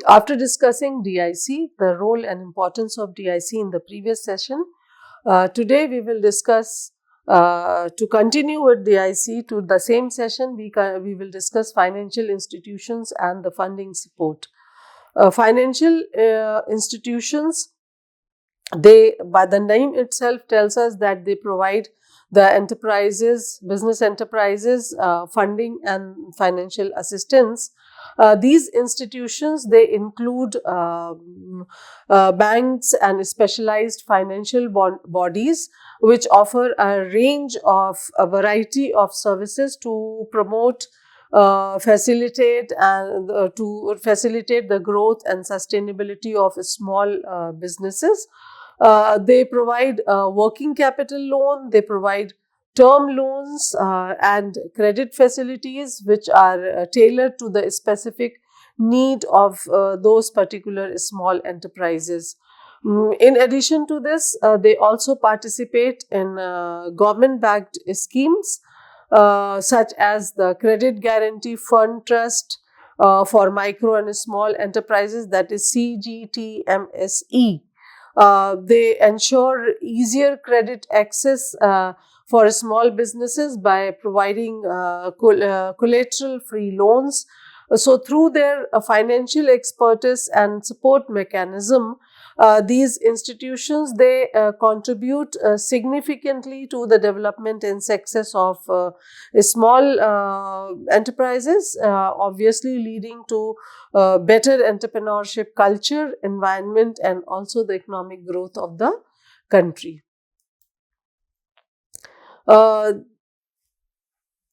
After discussing DIC, the role and importance of DIC in the previous session, today we will discuss, to continue with DIC to the same session, we will discuss financial institutions and the funding support. Financial institutions, they, by the name itself, tells us that they provide the enterprises, business enterprises, funding and financial assistance. These institutions, they include banks and specialized financial bodies which offer a variety of services to promote, facilitate the growth and sustainability of small businesses. They provide working capital loan, they provide term loans and credit facilities which are tailored to the specific need of those particular small enterprises. In addition to this, they also participate in government-backed schemes such as the Credit Guarantee Fund Trust for Micro and Small Enterprises, that is CGTMSE. They ensure easier credit access for small businesses by providing collateral-free loans. So, through their financial expertise and support mechanism, these institutions, they contribute significantly to the development and success of small enterprises, obviously leading to better entrepreneurship culture, environment, and also the economic growth of the country.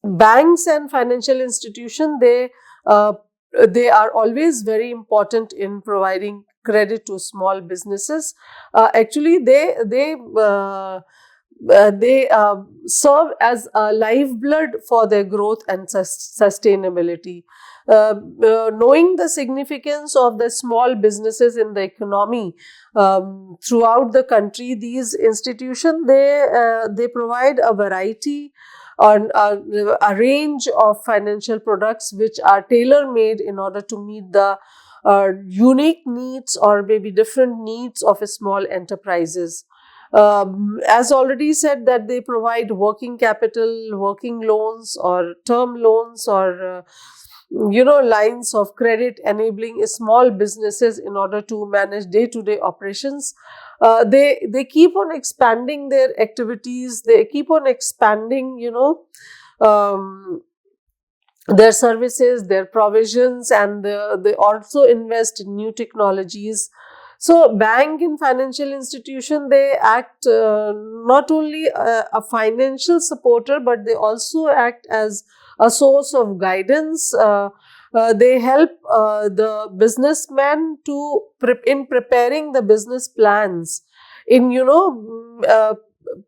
Banks and financial institutions, they are always very important in providing credit to small businesses. Actually, they serve as a lifeblood for their growth and sustainability. Knowing the significance of the small businesses in the economy throughout the country, these institutions, they provide a variety on a range of financial products which are tailor-made in order to meet the unique needs or maybe different needs of small enterprises. As already said, that they provide working capital, working loans or term loans or lines of credit enabling small businesses in order to manage day-to-day operations. They keep on expanding their activities. They keep on expanding, um, their services, their provisions, and they also invest in new technologies. So, bank and financial institution, they act not only a financial supporter, but they also act as a source of guidance. They help the businessman to in preparing the business plans, in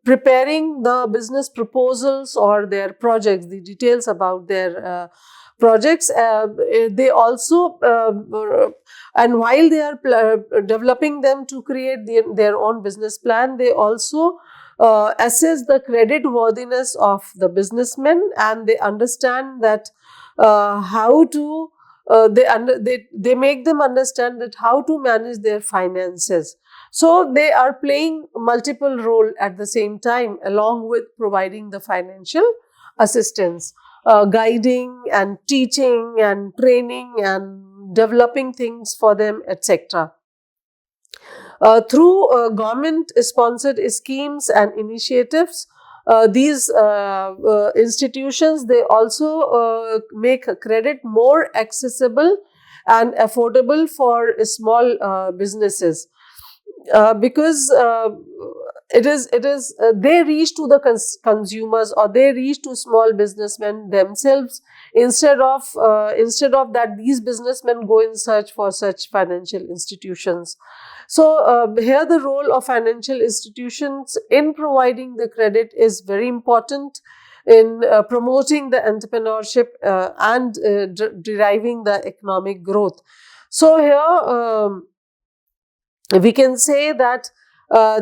preparing the business proposals or their projects, the details about their projects. They also and while they are developing them to create their own business plan, they also assess the credit worthiness of the businessmen, and they understand that how to they make them understand that how to manage their finances. So they are playing multiple role at the same time, along with providing the financial assistance, guiding and teaching and training and developing things for them, etc. Through government-sponsored schemes and initiatives, these institutions, they also make credit more accessible and affordable for small businesses. Because it is they reach to the consumers, or they reach to small businessmen themselves, instead of that these businessmen go in search for such financial institutions. So here the role of financial institutions in providing the credit is very important in promoting the entrepreneurship and deriving the economic growth. So here we can say that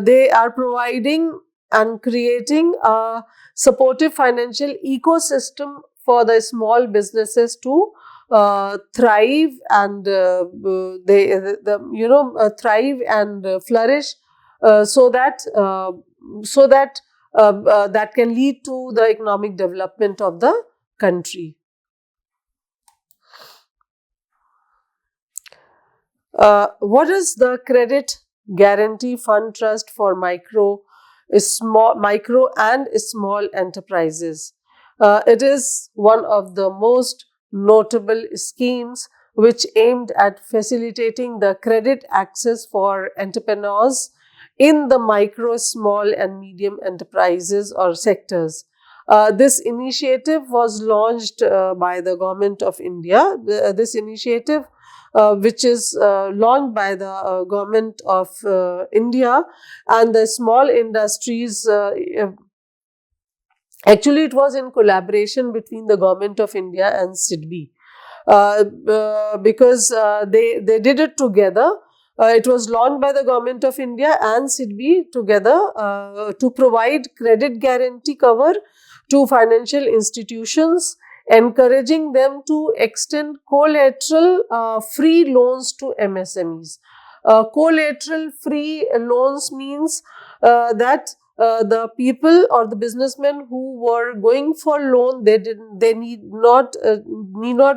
they are providing and creating a supportive financial ecosystem for the small businesses to thrive and thrive and flourish, so that that can lead to the economic development of the country. What is the Credit Guarantee Fund Trust for micro and small enterprises? It is one of the most notable schemes which aimed at facilitating the credit access for entrepreneurs in the micro, small and medium enterprises or sectors. This initiative was launched by the Government of India. This initiative, which is launched by the Government of India, and the small industries. Actually, it was in collaboration between the Government of India and SIDBI, because they did it together. It was launched by the Government of India and SIDBI together to provide credit guarantee cover to financial institutions, encouraging them to extend collateral free loans to MSMEs. Collateral free loans means that the people or the businessmen who were going for loan, they need not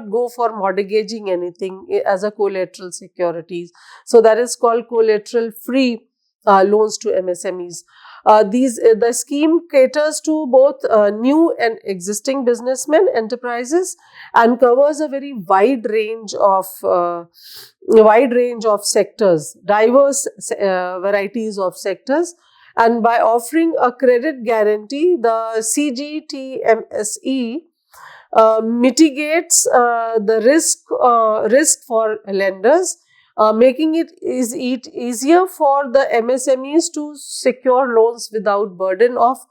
go for mortgaging anything as a collateral securities. So that is called collateral free loans to MSMEs. The scheme caters to both new and existing businessmen enterprises, and covers a very wide range of sectors, diverse varieties of sectors. And by offering a credit guarantee, the CGTMSE mitigates the risk for lenders, making it easier for the MSMEs to secure loans without burden of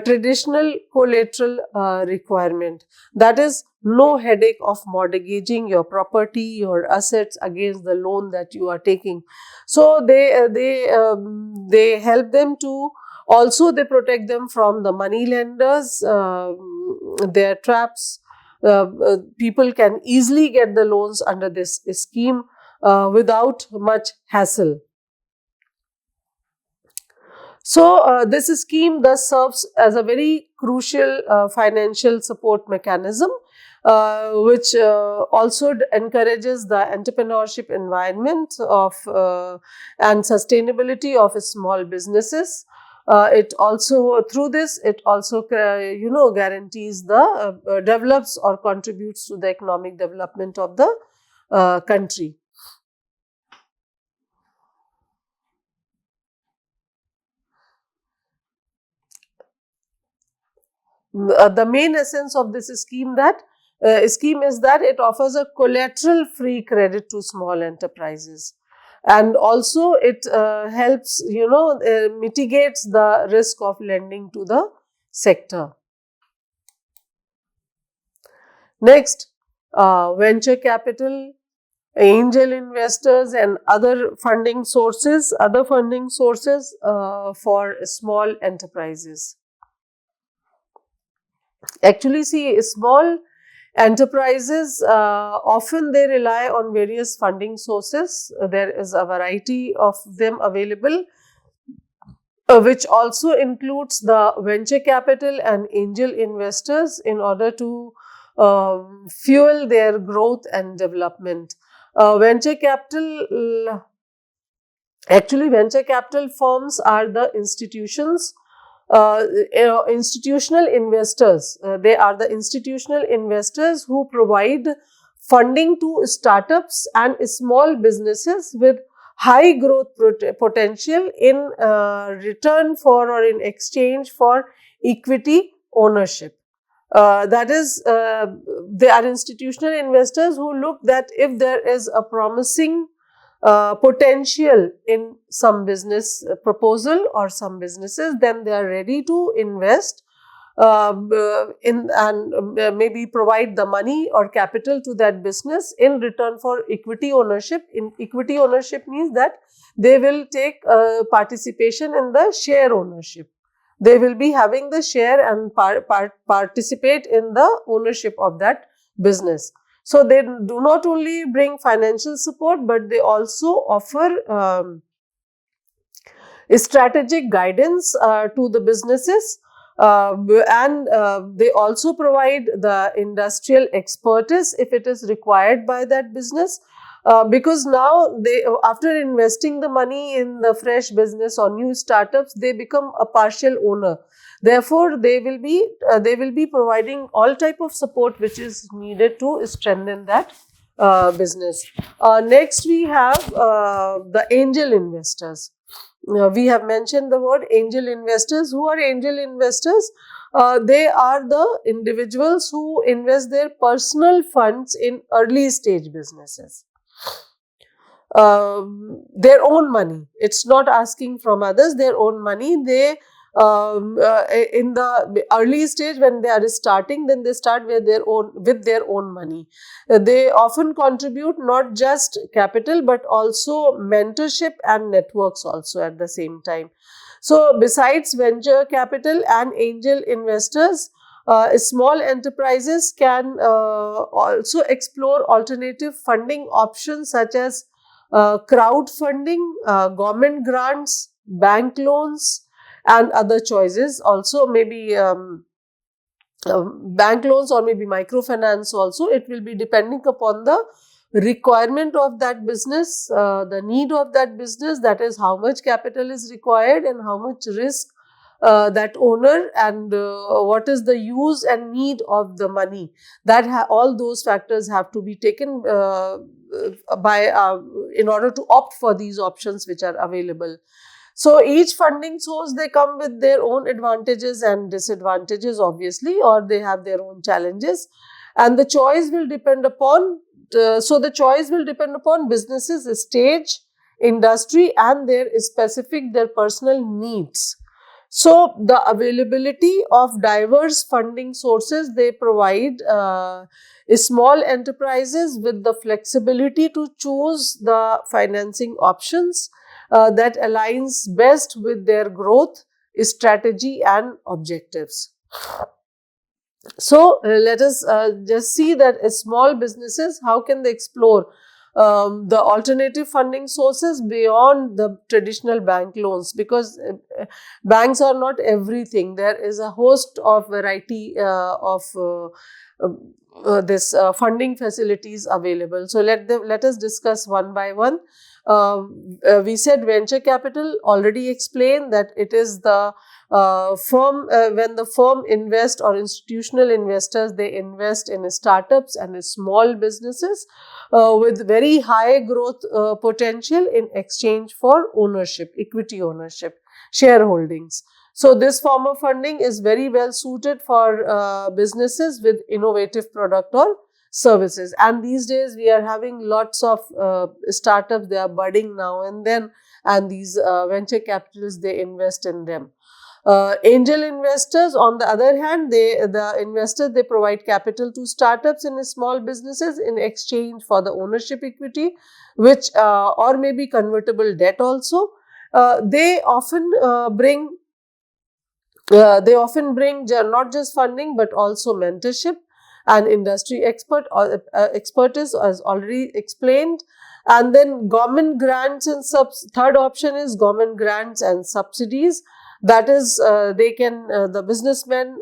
traditional collateral requirement. That is, no headache of mortgaging your property, your assets against the loan that you are taking. So they help them to, also they protect them from the money lenders, their traps. People can easily get the loans under this scheme without much hassle. So, this scheme thus serves as a very crucial financial support mechanism, which also encourages the entrepreneurship environment of and sustainability of small businesses. It also, through this, it also guarantees the develops or contributes to the economic development of the country. The main essence of this scheme is that it offers a collateral free credit to small enterprises, and also it helps mitigates the risk of lending to the sector. Next, venture capital, angel investors and other funding sources for small enterprises. Actually, see, small enterprises often they rely on various funding sources. There is a variety of them available, which also includes the venture capital and angel investors in order to fuel their growth and development. Venture capital firms are the institutions, institutional investors. They are the institutional investors who provide funding to startups and small businesses with high growth potential in return for or in exchange for equity ownership. That is, they are institutional investors who look that if there is a promising potential in some business proposal or some businesses, then they are ready to invest in and maybe provide the money or capital to that business in return for equity ownership. In equity ownership means that they will take participation in the share ownership. They will be having the share and participate in the ownership of that business. So they do not only bring financial support, but they also offer strategic guidance to the businesses, and they also provide the industrial expertise if it is required by that business, because now they, after investing the money in the fresh business or new startups, they become a partial owner. Therefore they will be providing all type of support which is needed to strengthen that business. Next we have the angel investors. We have mentioned the word angel investors. Who are angel investors? They are the individuals who invest their personal funds in early stage businesses. Their own money. It's not asking from others, their own money. They in the early stage when they are starting, then they start with their own money. They often contribute not just capital but also mentorship and networks also at the same time. So besides venture capital and angel investors, small enterprises can also explore alternative funding options such as crowdfunding, government grants, bank loans, and other choices. Also, maybe bank loans or maybe microfinance also. It will be depending upon the requirement of that business, the need of that business, that is how much capital is required and how much risk that owner, and what is the use and need of the money. That all those factors have to be taken by in order to opt for these options which are available. So each funding source, they come with their own advantages and disadvantages, obviously, or they have their own challenges, and the choice will depend upon businesses stage, industry, and their personal needs. So the availability of diverse funding sources, they provide small enterprises with the flexibility to choose the financing options that aligns best with their growth strategy and objectives. So let us just see that small businesses, how can they explore the alternative funding sources beyond the traditional bank loans, because banks are not everything. There is a host of variety of this funding facilities available. So let us discuss one by one. We said venture capital, already explained that it is the firm, when the firm invests, or institutional investors, they invest in startups and small businesses with very high growth potential in exchange for ownership, equity ownership, shareholdings. So this form of funding is very well suited for businesses with innovative product or services. And these days we are having lots of startups, they are budding now and then, and these venture capitalists, they invest in them. Angel investors, on the other hand, the investors, they provide capital to startups and small businesses in exchange for the ownership equity, which or maybe convertible debt also. They often bring not just funding but also mentorship and industry expertise, as already explained. And then government grants and third option is government grants and subsidies. That is, the businessmen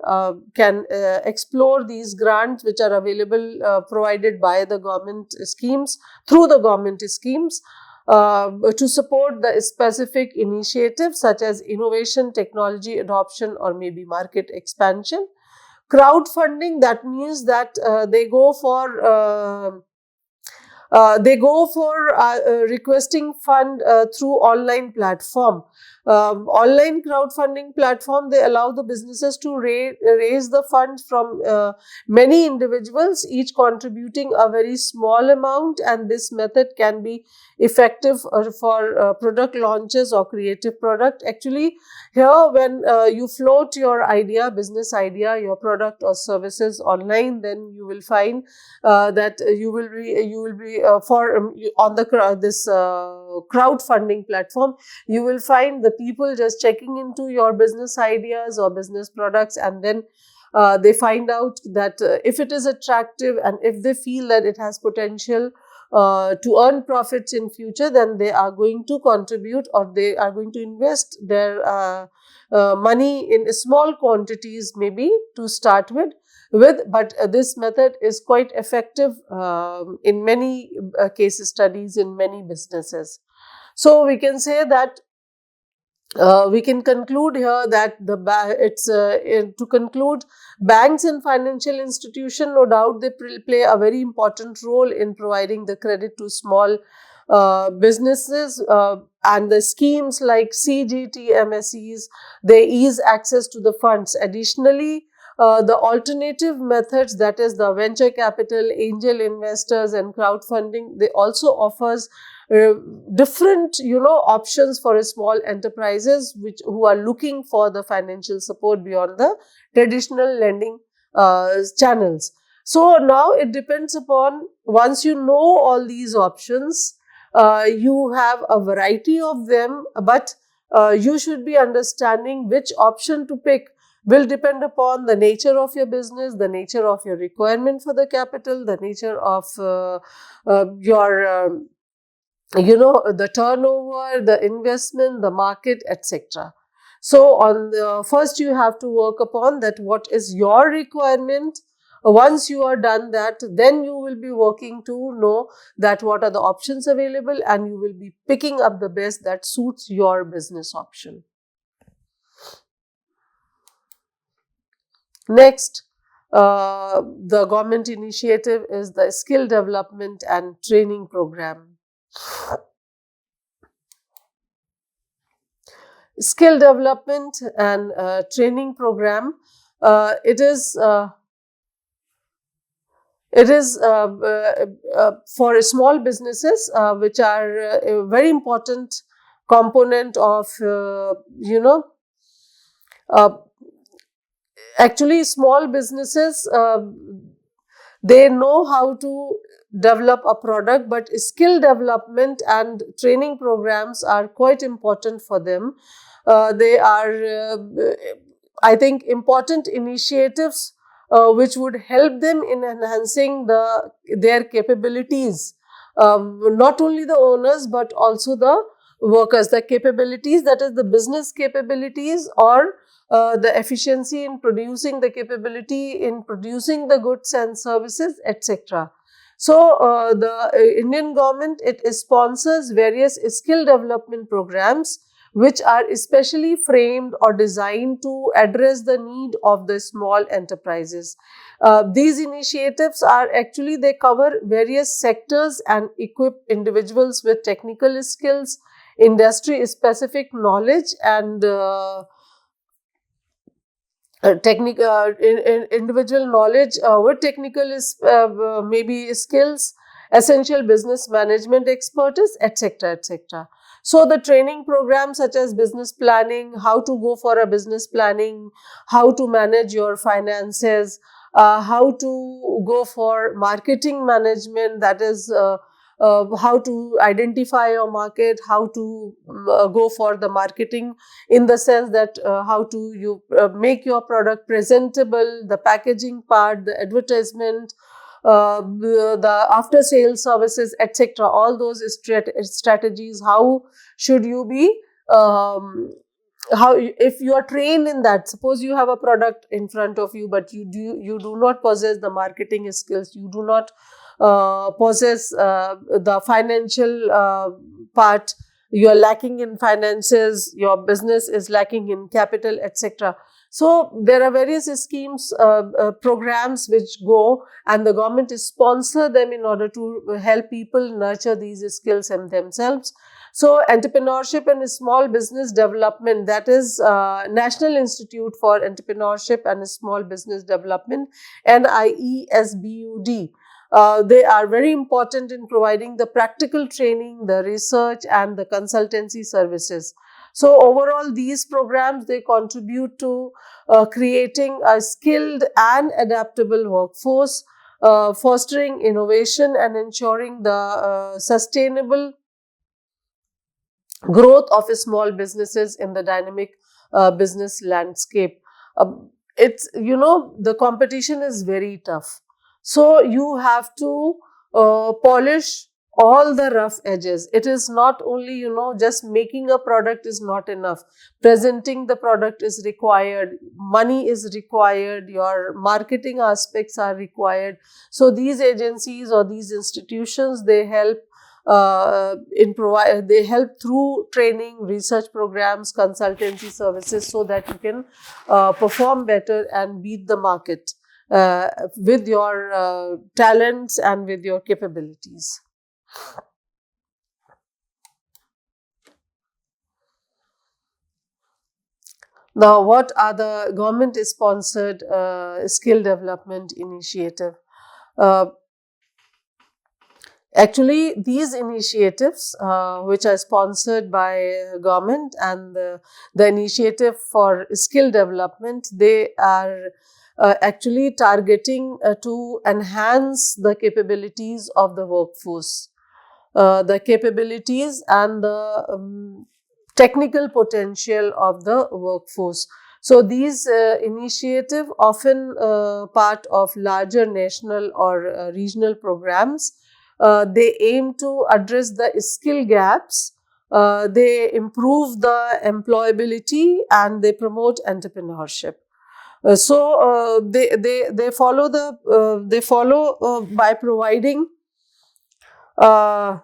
can explore these grants which are available, provided by the government schemes, through the government schemes, to support the specific initiatives such as innovation, technology adoption, or maybe market expansion. Crowdfunding, that means that they go for requesting fund through online platform. Online crowdfunding platform, they allow the businesses to raise the funds from many individuals, each contributing a very small amount, and this method can be effective for product launches or creative product. Actually, here when you float your idea, business idea, your product or services online, then you will find that you will be on this crowdfunding platform, you will find the people just checking into your business ideas or business products, and then They find out that if it is attractive and if they feel that it has potential to earn profits in future, then they are going to contribute, or they are going to invest their money in small quantities, maybe to start with. But this method is quite effective in many case studies in many businesses. So we can say that we can conclude here that to conclude, banks and financial institutions, no doubt, they play a very important role in providing the credit to small businesses, and the schemes like CGT MSEs, they ease access to the funds. Additionally, the alternative methods, that is the venture capital, angel investors and crowdfunding, they also offers uh, different options for small enterprises who are looking for the financial support beyond the traditional lending channels. So now it depends upon, once you know all these options, you have a variety of them, but you should be understanding which option to pick will depend upon the nature of your business, the nature of your requirement for the capital, the nature of your the turnover, the investment, the market, etc. So on the first, you have to work upon that what is your requirement. Once you are done that, then you will be working to know that what are the options available, and you will be picking up the best that suits your business option. Next, the government initiative is the skill development and training program. Skill development and training program, it is for small businesses, which are a very important component of uh, actually small businesses, they know how to develop a product, but skill development and training programs are quite important for them. They are, I think, important initiatives which would help them in enhancing their capabilities. Not only the owners, but also the workers, the capabilities, that is the business capabilities, or the efficiency in producing, the capability in producing the goods and services, etc. So, the Indian government, it sponsors various skill development programs which are especially framed or designed to address the need of the small enterprises. These initiatives are actually, they cover various sectors and equip individuals with technical skills, industry specific knowledge, and individual knowledge with technical maybe skills, essential business management expertise, etc., etc. So the training programs such as business planning, how to go for a business planning, how to manage your finances, how to go for marketing management, that is how to identify your market, how to go for the marketing, in the sense that how to you make your product presentable, the packaging part, the advertisement, the after sales services, etc. All those strategies, how should you be, if you are trained in that, suppose you have a product in front of you, but you do not possess the marketing skills, you do not possess the financial part, you are lacking in finances, your business is lacking in capital, etc. So there are various schemes, programs which go, and the government sponsor them in order to help people nurture these skills in themselves. So entrepreneurship and small business development, that is National Institute for Entrepreneurship and Small Business Development, NIESBUD. They are very important in providing the practical training, the research, and the consultancy services. So overall, these programs, they contribute to creating a skilled and adaptable workforce, fostering innovation, and ensuring the sustainable growth of small businesses in the dynamic business landscape. it's, the competition is very tough. So you have to polish all the rough edges. It is not only, just making a product is not enough. Presenting the product is required. Money is required. Your marketing aspects are required. So these agencies or these institutions, they help they help through training, research programs, consultancy services, so that you can perform better and beat the market with your talents and with your capabilities. Now, what are the government-sponsored skill development initiative? Uh, Actually, these initiatives, which are sponsored by government, and the initiative for skill development, they are actually targeting to enhance the capabilities of the workforce, the capabilities and the technical potential of the workforce. So these initiative often part of larger national or regional programs. They aim to address the skill gaps. They improve the employability and they promote entrepreneurship. They follow by providing uh,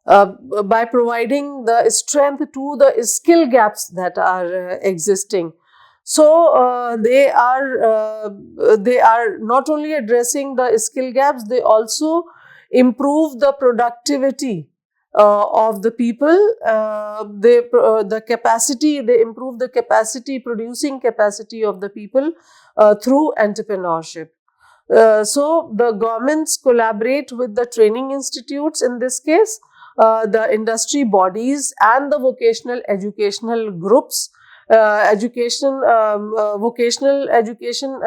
uh, the strength to the skill gaps that are existing. So they are not only addressing the skill gaps, they also improve the productivity of the people. The capacity, they improve the capacity, producing capacity of the people through entrepreneurship. So the governments collaborate with the training institutes in this case, the industry bodies and the vocational educational groups, vocational education,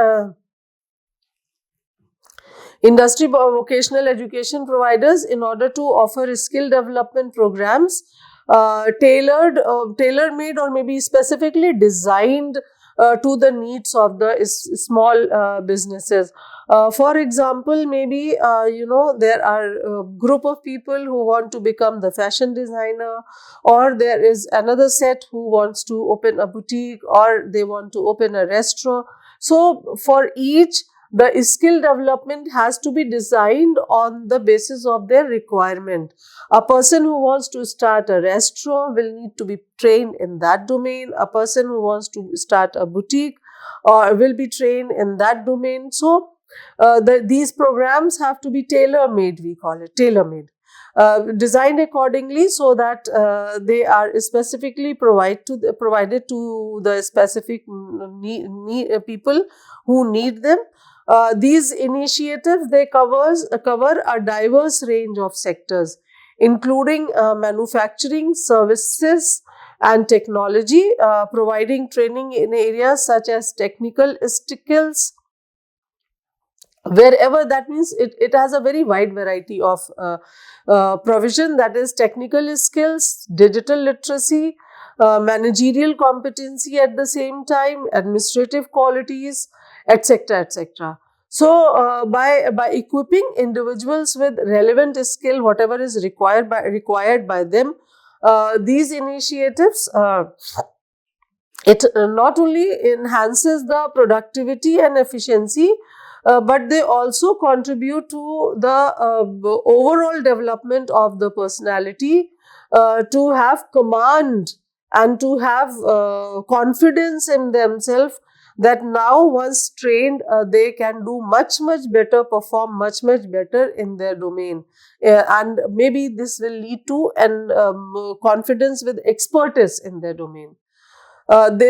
vocational education providers, in order to offer skill development programs tailor-made or maybe specifically designed to the needs of the small businesses. For example, maybe there are a group of people who want to become the fashion designer, or there is another set who wants to open a boutique, or they want to open a restaurant. So for each, the skill development has to be designed on the basis of their requirement. A person who wants to start a restaurant will need to be trained in that domain. A person who wants to start a boutique will be trained in that domain. So these programs have to be tailor-made, we call it tailor-made. Designed accordingly, so that they are specifically provided to the specific people who need them. These initiatives, they cover a diverse range of sectors, including manufacturing, services and technology, providing training in areas such as technical skills. Wherever, that means it has a very wide variety of provision, that is technical skills, digital literacy, managerial competency at the same time, administrative qualities, etc., etc. So by equipping individuals with relevant skill, whatever is required by them, these initiatives, it not only enhances the productivity and efficiency, but they also contribute to the overall development of the personality, to have command and to have confidence in themselves, that now once trained, they can do much better, perform much better in their domain. And maybe this will lead to an confidence with expertise in their domain.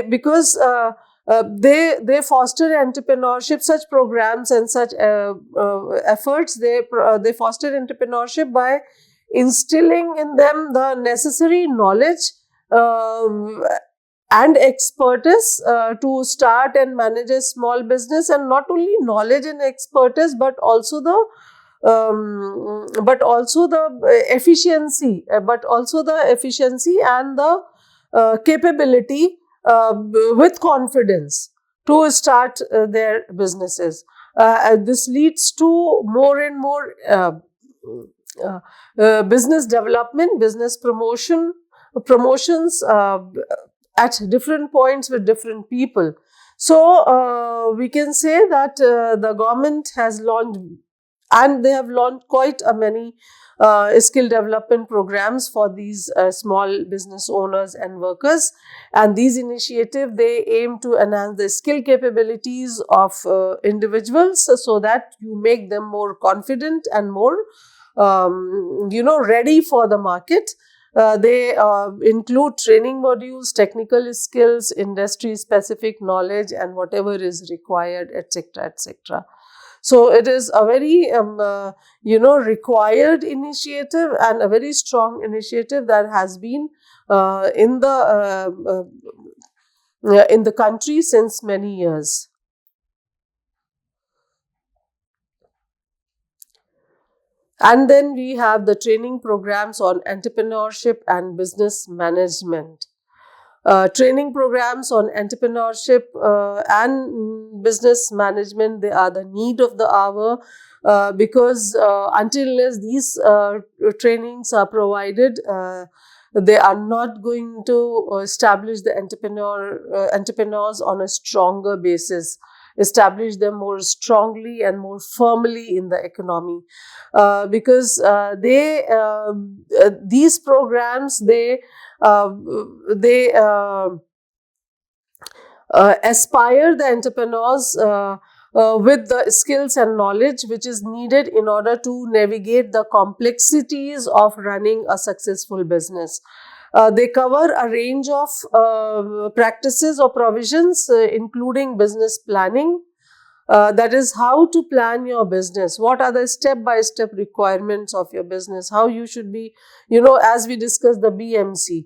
Because they foster entrepreneurship. Such programs and such efforts, they foster entrepreneurship by instilling in them the necessary knowledge and expertise to start and manage a small business. And not only knowledge and expertise, but also the efficiency, and the capability with confidence. to start their businesses. This leads to more and more business development, business promotions at different points with different people. So we can say that the government has launched, and they have launched quite a many skill development programs for these small business owners and workers. And these initiatives, they aim to enhance the skill capabilities of individuals, so that you make them more confident and more ready for the market. They include training modules, technical skills, industry specific knowledge, and whatever is required, etc., etc. So it is a very required initiative, and a very strong initiative that has been in the country since many years. And then we have the training programs on entrepreneurship and business management. Training programs on entrepreneurship and business management, they are the need of the hour, because until unless these trainings are provided, they are not going to establish the entrepreneurs on a stronger basis, establish them more strongly and more firmly in the economy, because these programs, they aspire the entrepreneurs with the skills and knowledge which is needed in order to navigate the complexities of running a successful business. They cover a range of practices or provisions, including business planning. That is, how to plan your business. What are the step-by-step requirements of your business? How you should be, as we discussed the BMC,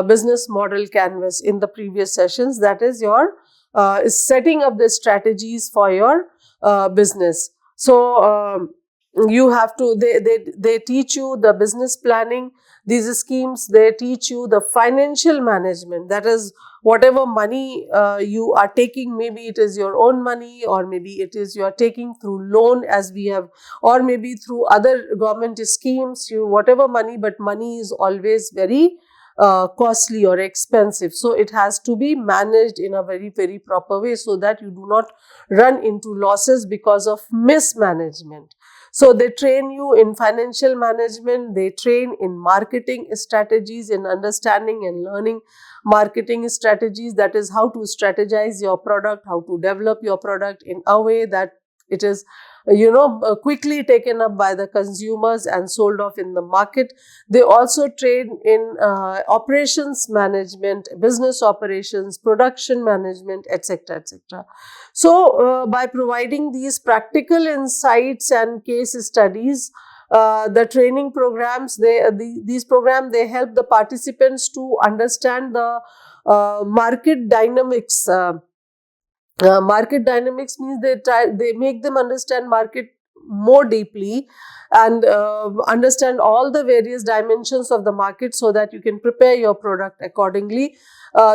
business model canvas in the previous sessions. That is your is setting up the strategies for your business. So you have to, they teach you the business planning. These schemes, they teach you the financial management. That is, whatever money you are taking, maybe it is your own money, or maybe it is you are taking through loan, as we have, or maybe through other government schemes, whatever money, but money is always very costly or expensive. So it has to be managed in a very, very proper way, so that you do not run into losses because of mismanagement. So they train you in financial management, they train in marketing strategies, in understanding and learning marketing strategies. That is, how to strategize your product, how to develop your product in a way that it is quickly taken up by the consumers and sold off in the market. They also train in operations management, business operations, production management, etc., etc. So by providing these practical insights and case studies, the training programs, these programs, they help the participants to understand the market dynamics. Market dynamics means they make them understand market more deeply, and understand all the various dimensions of the market, so that you can prepare your product accordingly.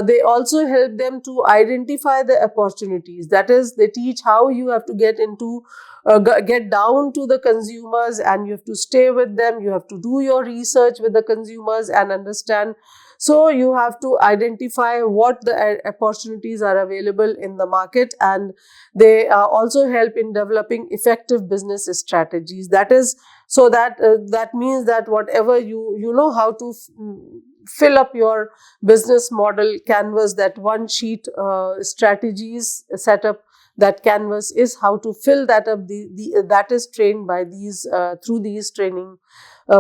They also help them to identify the opportunities. That is, they teach how you have to get down to the consumers, and you have to stay with them. You have to do your research with the consumers and understand. So you have to identify what the opportunities are available in the market, and they also help in developing effective business strategies. That is, so that that means that whatever you know how to fill up your business model canvas, that one sheet strategies set up, that canvas is how to fill that up. That is trained by these through these training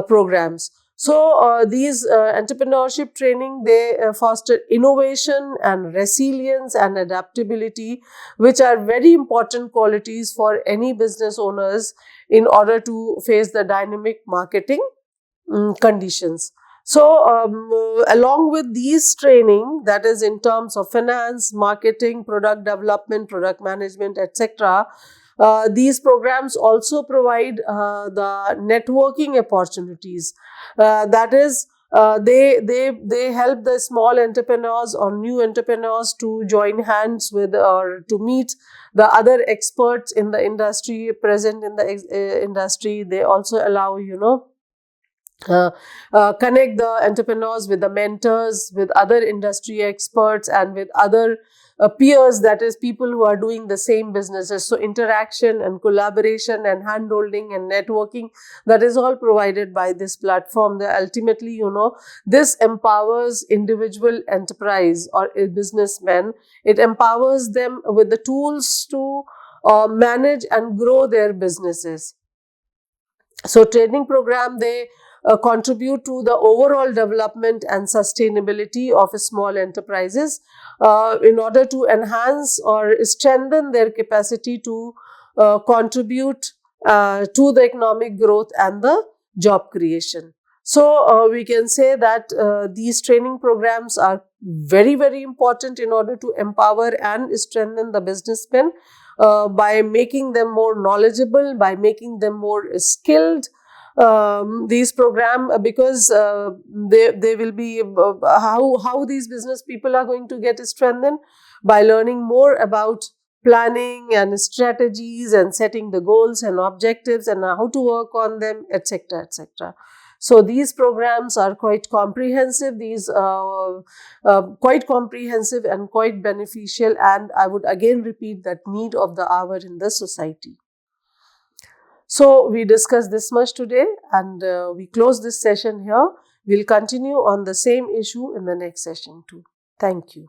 programs. So these entrepreneurship training, they foster innovation and resilience and adaptability, which are very important qualities for any business owners in order to face the dynamic marketing conditions. So along with these training, that is in terms of finance, marketing, product development, product management, etc., these programs also provide the networking opportunities. That is, They help the small entrepreneurs or new entrepreneurs to join hands with or to meet the other experts in the industry present in the industry. They also allow, connect the entrepreneurs with the mentors, with other industry experts, and with other peers, that is, people who are doing the same businesses. So, interaction and collaboration and hand-holding and networking, that is all provided by this platform. That ultimately, this empowers individual enterprise or a businessman. It empowers them with the tools to manage and grow their businesses. So training program, they contribute to the overall development and sustainability of small enterprises in order to enhance or strengthen their capacity to contribute to the economic growth and the job creation. So we can say that these training programs are very, very important in order to empower and strengthen the businessmen by making them more knowledgeable, by making them more skilled. These program, because they will be how these business people are going to get strengthened by learning more about planning and strategies and setting the goals and objectives and how to work on them, etc., etc. So these programs are quite comprehensive. These quite comprehensive and quite beneficial, and I would again repeat that need of the hour in the society. So we discussed this much today, and we close this session here. We'll continue on the same issue in the next session too. Thank you.